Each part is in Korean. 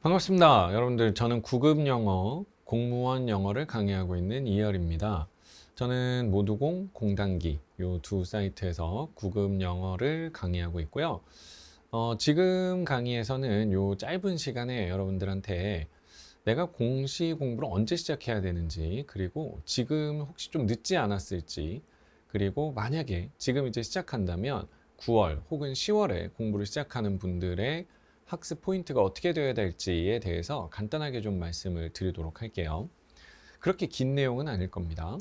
반갑습니다. 여러분들, 저는 9급 영어, 공무원 영어를 강의하고 있는 이열입니다. 저는 모두공, 공단기 요 두 사이트에서 9급 영어를 강의하고 있고요. 지금 강의에서는 요 짧은 시간에 여러분들한테 내가 공시 공부를 언제 시작해야 되는지, 그리고 지금 혹시 좀 늦지 않았을지, 그리고 만약에 지금 이제 시작한다면 9월 혹은 10월에 공부를 시작하는 분들의 학습 포인트가 어떻게 되어야 될지에 대해서 간단하게 좀 말씀을 드리도록 할게요. 그렇게 긴 내용은 아닐 겁니다.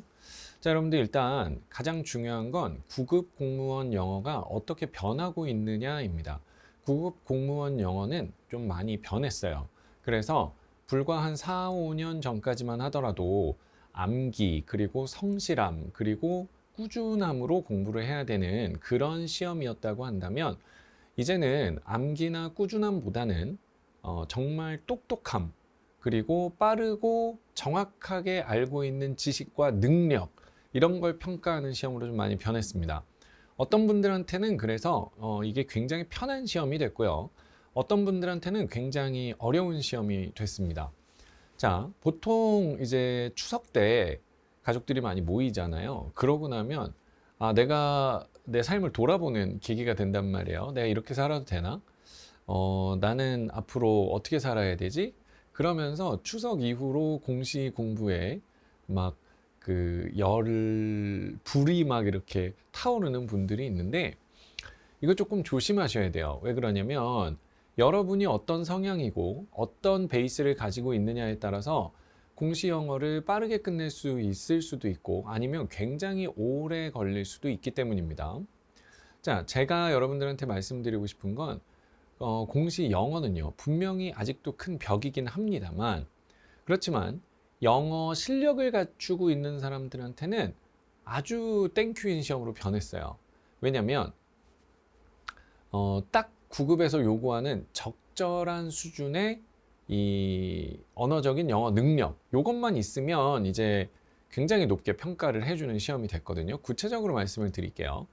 자, 여러분들, 일단 가장 중요한 건 9급 공무원 영어가 어떻게 변하고 있느냐입니다. 9급 공무원 영어는 좀 많이 변했어요. 그래서 불과 한 4, 5년 전까지만 하더라도 암기, 그리고 성실함, 그리고 꾸준함으로 공부를 해야 되는 그런 시험이었다고 한다면, 이제는 암기나 꾸준함보다는 정말 똑똑함, 그리고 빠르고 정확하게 알고 있는 지식과 능력, 이런 걸 평가하는 시험으로 좀 많이 변했습니다. 어떤 분들한테는 그래서 이게 굉장히 편한 시험이 됐고요. 어떤 분들한테는 굉장히 어려운 시험이 됐습니다. 자, 보통 이제 추석 때 가족들이 많이 모이잖아요. 그러고 나면 내가 내 삶을 돌아보는 계기가 된단 말이에요. 내가 이렇게 살아도 되나? 나는 앞으로 어떻게 살아야 되지? 그러면서 추석 이후로 공시 공부에 막 불이 막 이렇게 타오르는 분들이 있는데, 이거 조금 조심하셔야 돼요. 왜 그러냐면, 여러분이 어떤 성향이고 어떤 베이스를 가지고 있느냐에 따라서 공시 영어를 빠르게 끝낼 수 있을 수도 있고, 아니면 굉장히 오래 걸릴 수도 있기 때문입니다. 자, 제가 여러분들한테 말씀드리고 싶은 건, 공시 영어는요, 분명히 아직도 큰 벽이긴 합니다만, 그렇지만 영어 실력을 갖추고 있는 사람들한테는 아주 땡큐인 시험으로 변했어요. 왜냐면 딱 9급에서 요구하는 적절한 수준의 이 언어적인 영어 능력, 요것만 있으면 이제 굉장히 높게 평가를 해주는 시험이 됐거든요. 구체적으로 말씀을 드릴게요.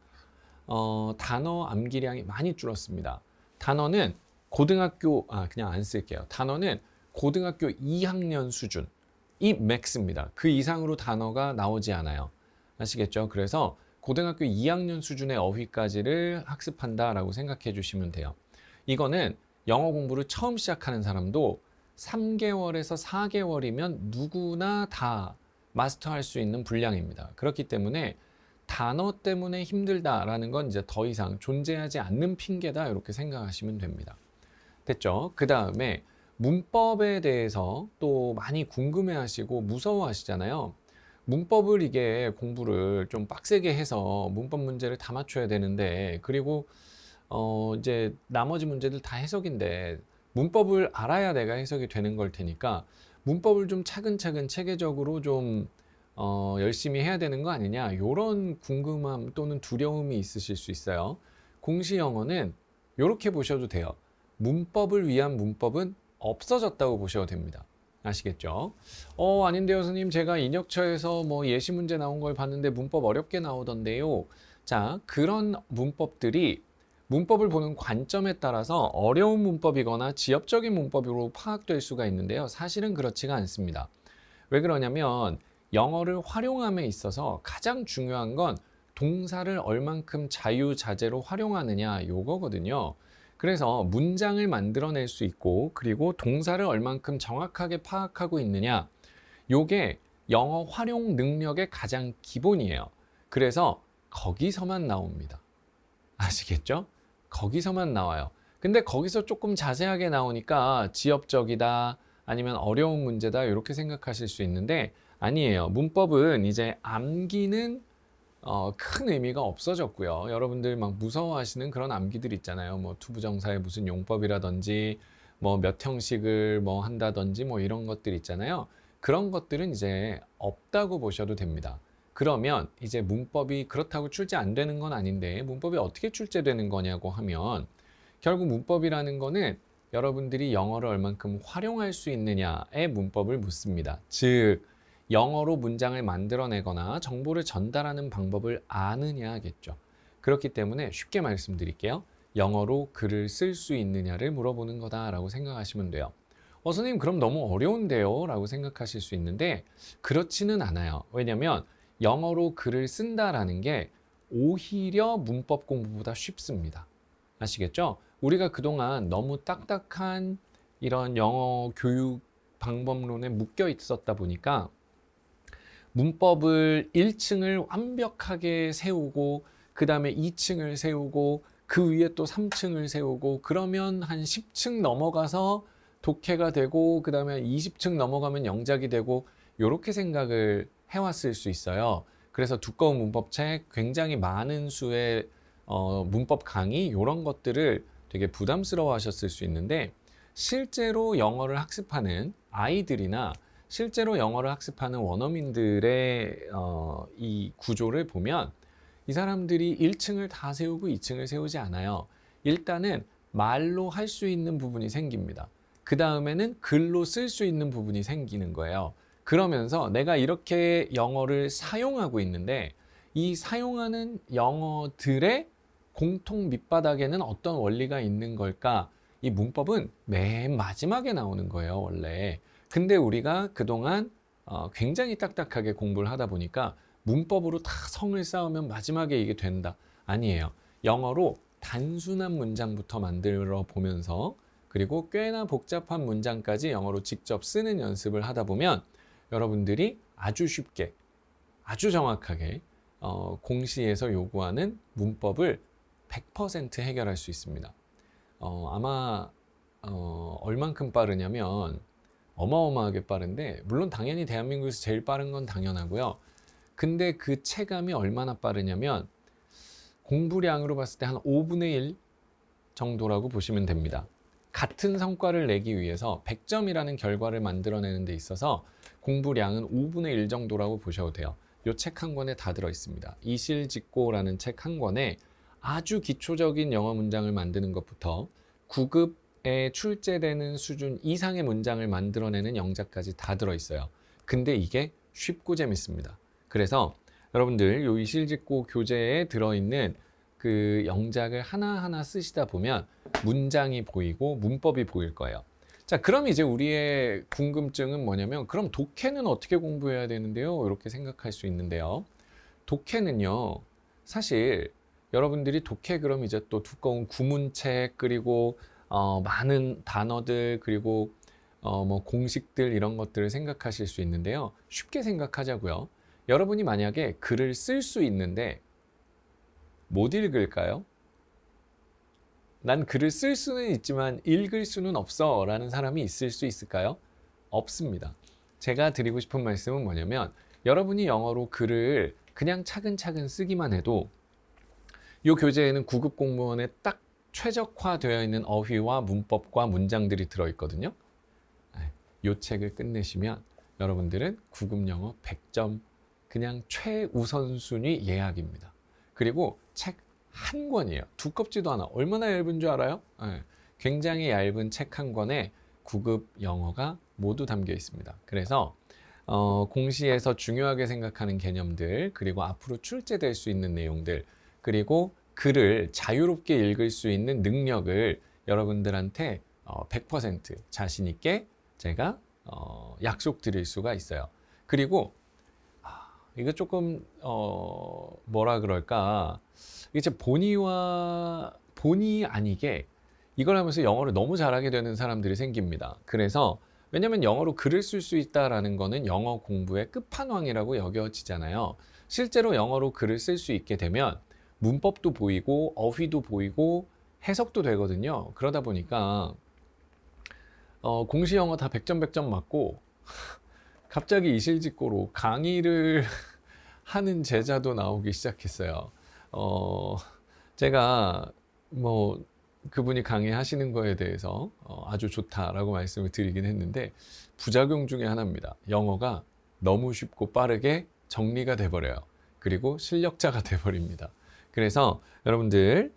단어 암기량이 많이 줄었습니다. 단어는 그냥 안 쓸게요. 단어는 고등학교 2학년 수준이 맥스입니다. 그 이상으로 단어가 나오지 않아요. 아시겠죠? 그래서 고등학교 2학년 수준의 어휘까지를 학습한다라고 생각해 주시면 돼요. 이거는 영어 공부를 처음 시작하는 사람도 3개월에서 4개월이면 누구나 다 마스터할 수 있는 분량입니다. 그렇기 때문에 단어 때문에 힘들다라는 건 이제 더 이상 존재하지 않는 핑계다, 이렇게 생각하시면 됩니다. 됐죠? 그 다음에 문법에 대해서 또 많이 궁금해 하시고 무서워하시잖아요. 문법을 이게 공부를 좀 빡세게 해서 문법 문제를 다 맞춰야 되는데, 그리고 이제 나머지 문제들 다 해석인데 문법을 알아야 내가 해석이 되는 걸 테니까 문법을 좀 차근차근 체계적으로 좀 열심히 해야 되는 거 아니냐, 이런 궁금함 또는 두려움이 있으실 수 있어요. 공시 영어는 이렇게 보셔도 돼요. 문법을 위한 문법은 없어졌다고 보셔도 됩니다. 아시겠죠? 아닌데요, 선생님. 제가 인역처에서 뭐 예시 문제 나온 걸 봤는데 문법 어렵게 나오던데요. 자, 그런 문법들이 문법을 보는 관점에 따라서 어려운 문법이거나 지엽적인 문법으로 파악될 수가 있는데요. 사실은 그렇지가 않습니다. 왜 그러냐면, 영어를 활용함에 있어서 가장 중요한 건 동사를 얼만큼 자유자재로 활용하느냐, 요거거든요. 그래서 문장을 만들어낼 수 있고, 그리고 동사를 얼만큼 정확하게 파악하고 있느냐, 요게 영어 활용 능력의 가장 기본이에요. 그래서 거기서만 나옵니다. 아시겠죠? 거기서만 나와요. 근데 거기서 조금 자세하게 나오니까 지엽적이다, 아니면 어려운 문제다, 이렇게 생각하실 수 있는데, 아니에요. 문법은 이제 암기는 큰 의미가 없어졌고요. 여러분들 막 무서워하시는 그런 암기들 있잖아요. 뭐 투부정사의 무슨 용법이라든지, 뭐 몇 형식을 뭐 한다든지, 뭐 이런 것들 있잖아요. 그런 것들은 이제 없다고 보셔도 됩니다. 그러면 이제 문법이 그렇다고 출제 안 되는 건 아닌데, 문법이 어떻게 출제되는 거냐고 하면, 결국 문법이라는 거는 여러분들이 영어를 얼만큼 활용할 수 있느냐의 문법을 묻습니다. 즉, 영어로 문장을 만들어내거나 정보를 전달하는 방법을 아느냐겠죠. 그렇기 때문에 쉽게 말씀드릴게요. 영어로 글을 쓸 수 있느냐를 물어보는 거다라고 생각하시면 돼요. 선생님 그럼 너무 어려운데요? 라고 생각하실 수 있는데 그렇지는 않아요. 왜냐면 영어로 글을 쓴다라는 게 오히려 문법 공부보다 쉽습니다. 아시겠죠? 우리가 그동안 너무 딱딱한 이런 영어 교육 방법론에 묶여 있었다 보니까 문법을 1층을 완벽하게 세우고 그 다음에 2층을 세우고 그 위에 또 3층을 세우고 그러면 한 10층 넘어가서 독해가 되고 그 다음에 20층 넘어가면 영작이 되고 이렇게 생각을 해왔을 수 있어요. 그래서 두꺼운 문법책, 굉장히 많은 수의 문법 강의 이런 것들을 되게 부담스러워 하셨을 수 있는데 실제로 영어를 학습하는 아이들이나 실제로 영어를 학습하는 원어민들의 이 구조를 보면 이 사람들이 1층을 다 세우고 2층을 세우지 않아요. 일단은 말로 할 수 있는 부분이 생깁니다. 그 다음에는 글로 쓸 수 있는 부분이 생기는 거예요. 그러면서 내가 이렇게 영어를 사용하고 있는데 이 사용하는 영어들의 공통 밑바닥에는 어떤 원리가 있는 걸까? 이 문법은 맨 마지막에 나오는 거예요, 원래. 근데 우리가 그동안 굉장히 딱딱하게 공부를 하다 보니까 문법으로 다 성을 쌓으면 마지막에 이게 된다. 아니에요. 영어로 단순한 문장부터 만들어 보면서 그리고 꽤나 복잡한 문장까지 영어로 직접 쓰는 연습을 하다 보면 여러분들이 아주 쉽게, 아주 정확하게 공시에서 요구하는 문법을 100% 해결할 수 있습니다. 아마 얼만큼 빠르냐면 어마어마하게 빠른데 물론 당연히 대한민국에서 제일 빠른 건 당연하고요. 근데 그 체감이 얼마나 빠르냐면 공부량으로 봤을 때 한 5분의 1 정도라고 보시면 됩니다. 같은 성과를 내기 위해서 100점이라는 결과를 만들어내는 데 있어서 공부량은 5분의 1 정도라고 보셔도 돼요. 이 책 한 권에 다 들어 있습니다. 이실직고라는 책 한 권에 아주 기초적인 영어 문장을 만드는 것부터 9급에 출제되는 수준 이상의 문장을 만들어내는 영작까지 다 들어 있어요. 근데 이게 쉽고 재밌습니다. 그래서 여러분들 이 이실직고 교재에 들어있는 그 영작을 하나하나 쓰시다 보면 문장이 보이고 문법이 보일 거예요. 자, 그럼 이제 우리의 궁금증은 뭐냐면 그럼 독해는 어떻게 공부해야 되는데요? 이렇게 생각할 수 있는데요. 독해는요, 사실 여러분들이 독해 그럼 이제 또 두꺼운 구문책 그리고 많은 단어들 그리고 뭐 공식들 이런 것들을 생각하실 수 있는데요. 쉽게 생각하자고요. 여러분이 만약에 글을 쓸 수 있는데 못 읽을까요? 난 글을 쓸 수는 있지만 읽을 수는 없어 라는 사람이 있을 수 있을까요? 없습니다. 제가 드리고 싶은 말씀은 뭐냐면 여러분이 영어로 글을 그냥 차근차근 쓰기만 해도 이 교재에는 9급 공무원에 딱 최적화되어 있는 어휘와 문법과 문장들이 들어있거든요. 이 책을 끝내시면 여러분들은 9급 영어 100점 그냥 최우선순위 예약입니다. 그리고 책 한 권이에요. 두껍지도 않아. 얼마나 얇은 줄 알아요? 굉장히 얇은 책 한 권에 9급 영어가 모두 담겨 있습니다. 그래서 공시에서 중요하게 생각하는 개념들 그리고 앞으로 출제될 수 있는 내용들 그리고 글을 자유롭게 읽을 수 있는 능력을 여러분들한테 100% 자신 있게 제가 약속드릴 수가 있어요. 그리고 이거 조금 뭐라 그럴까 이게 본의 아니게 이걸 하면서 영어를 너무 잘하게 되는 사람들이 생깁니다. 그래서 왜냐면 영어로 글을 쓸 수 있다라는 거는 영어 공부의 끝판왕이라고 여겨지잖아요. 실제로 영어로 글을 쓸 수 있게 되면 문법도 보이고 어휘도 보이고 해석도 되거든요. 그러다 보니까 공시 영어 다 100점 100점 맞고 갑자기 이실직고로 강의를 하는 제자도 나오기 시작했어요. 제가 뭐 그분이 강의하시는 거에 대해서 아주 좋다라고 말씀을 드리긴 했는데 부작용 중에 하나입니다. 영어가 너무 쉽고 빠르게 정리가 돼버려요. 그리고 실력자가 돼버립니다. 그래서 여러분들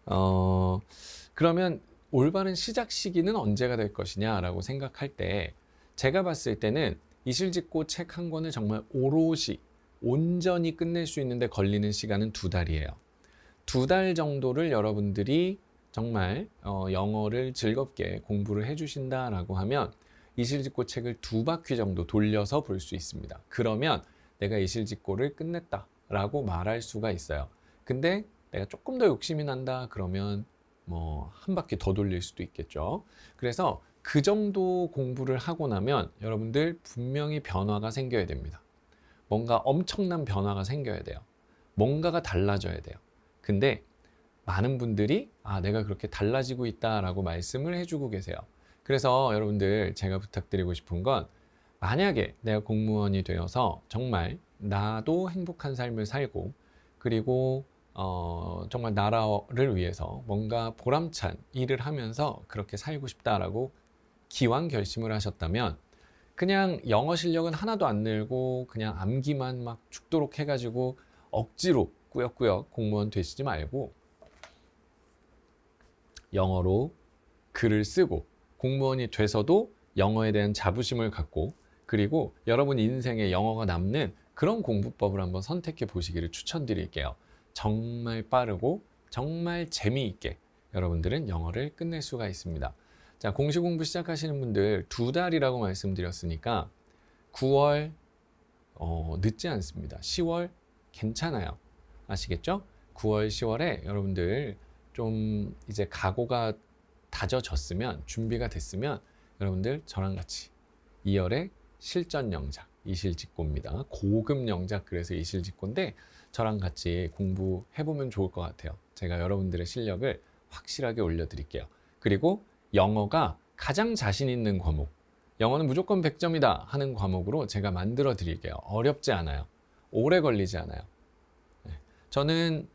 그러면 올바른 시작 시기는 언제가 될 것이냐라고 생각할 때 제가 봤을 때는 이실직고 책 한 권을 정말 오롯이 온전히 끝낼 수 있는데 걸리는 시간은 2달이에요. 2달 정도를 여러분들이 정말 영어를 즐겁게 공부를 해주신다라고 하면 이실직고 책을 2바퀴 정도 돌려서 볼 수 있습니다. 그러면 내가 이실직고를 끝냈다라고 말할 수가 있어요. 근데 내가 조금 더 욕심이 난다 그러면 뭐 한 바퀴 더 돌릴 수도 있겠죠. 그래서 그 정도 공부를 하고 나면 여러분들 분명히 변화가 생겨야 됩니다. 뭔가 엄청난 변화가 생겨야 돼요. 뭔가가 달라져야 돼요. 근데 많은 분들이 내가 그렇게 달라지고 있다라고 말씀을 해주고 계세요. 그래서 여러분들 제가 부탁드리고 싶은 건 만약에 내가 공무원이 되어서 정말 나도 행복한 삶을 살고 그리고 정말 나라를 위해서 뭔가 보람찬 일을 하면서 그렇게 살고 싶다라고 기왕 결심을 하셨다면 그냥 영어 실력은 하나도 안 늘고 그냥 암기만 막 죽도록 해가지고 억지로 꾸역꾸역 공무원 되시지 말고 영어로 글을 쓰고 공무원이 돼서도 영어에 대한 자부심을 갖고 그리고 여러분 인생에 영어가 남는 그런 공부법을 한번 선택해 보시기를 추천드릴게요. 정말 빠르고 정말 재미있게 여러분들은 영어를 끝낼 수가 있습니다. 자, 공시 공부 시작하시는 분들 2달이라고 말씀드렸으니까 9월 늦지 않습니다. 10월 괜찮아요. 아시겠죠? 9월, 10월에 여러분들 좀 이제 각오가 다져졌으면 준비가 됐으면 여러분들 저랑 같이 2월에 실전 영작 이실직고입니다. 고급 영작 그래서 이실직고인데 저랑 같이 공부해보면 좋을 것 같아요. 제가 여러분들의 실력을 확실하게 올려드릴게요. 그리고 영어가 가장 자신 있는 과목, 영어는 무조건 100점이다 하는 과목으로 제가 만들어 드릴게요. 어렵지 않아요. 오래 걸리지 않아요. 저는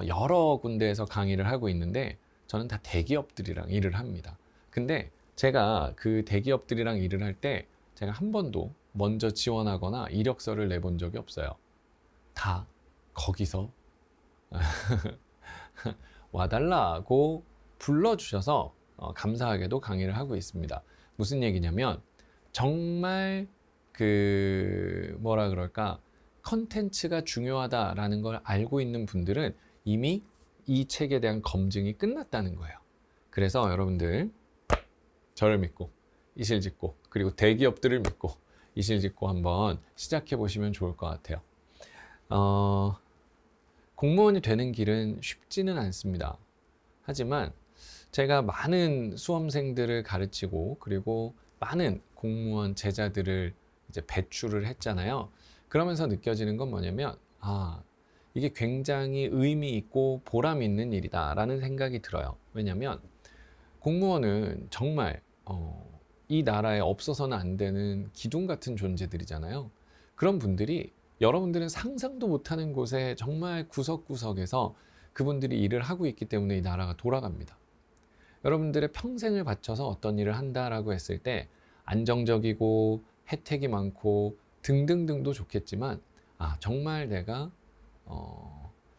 여러 군데에서 강의를 하고 있는데 저는 다 대기업들이랑 일을 합니다. 근데 제가 그 대기업들이랑 일을 할 때 제가 한 번도 먼저 지원하거나 이력서를 내본 적이 없어요. 다 거기서 와달라고 불러주셔서 감사하게도 강의를 하고 있습니다. 무슨 얘기냐면 정말 뭐라 그럴까 컨텐츠가 중요하다라는 걸 알고 있는 분들은 이미 이 책에 대한 검증이 끝났다는 거예요. 그래서 여러분들 저를 믿고 이실직고 그리고 대기업들을 믿고 이실직고 한번 시작해 보시면 좋을 것 같아요. 공무원이 되는 길은 쉽지는 않습니다. 하지만 제가 많은 수험생들을 가르치고 그리고 많은 공무원 제자들을 이제 배출을 했잖아요. 그러면서 느껴지는 건 뭐냐면 이게 굉장히 의미 있고 보람 있는 일이다 라는 생각이 들어요. 왜냐면 공무원은 정말 이 나라에 없어서는 안 되는 기둥 같은 존재들이잖아요. 그런 분들이 여러분들은 상상도 못하는 곳에 정말 구석구석에서 그분들이 일을 하고 있기 때문에 이 나라가 돌아갑니다. 여러분들의 평생을 바쳐서 어떤 일을 한다라고 했을 때 안정적이고 혜택이 많고 등등등도 좋겠지만 정말 내가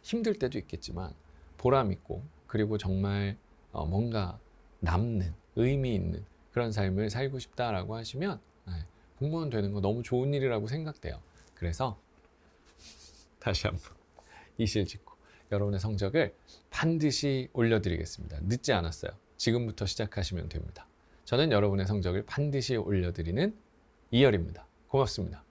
힘들 때도 있겠지만 보람 있고 그리고 정말 뭔가 남는 의미 있는 그런 삶을 살고 싶다라고 하시면 공무원 되는 거 너무 좋은 일이라고 생각돼요. 그래서 다시 한번 이실직고 여러분의 성적을 반드시 올려드리겠습니다. 늦지 않았어요. 지금부터 시작하시면 됩니다. 저는 여러분의 성적을 반드시 올려드리는 이열입니다. 고맙습니다.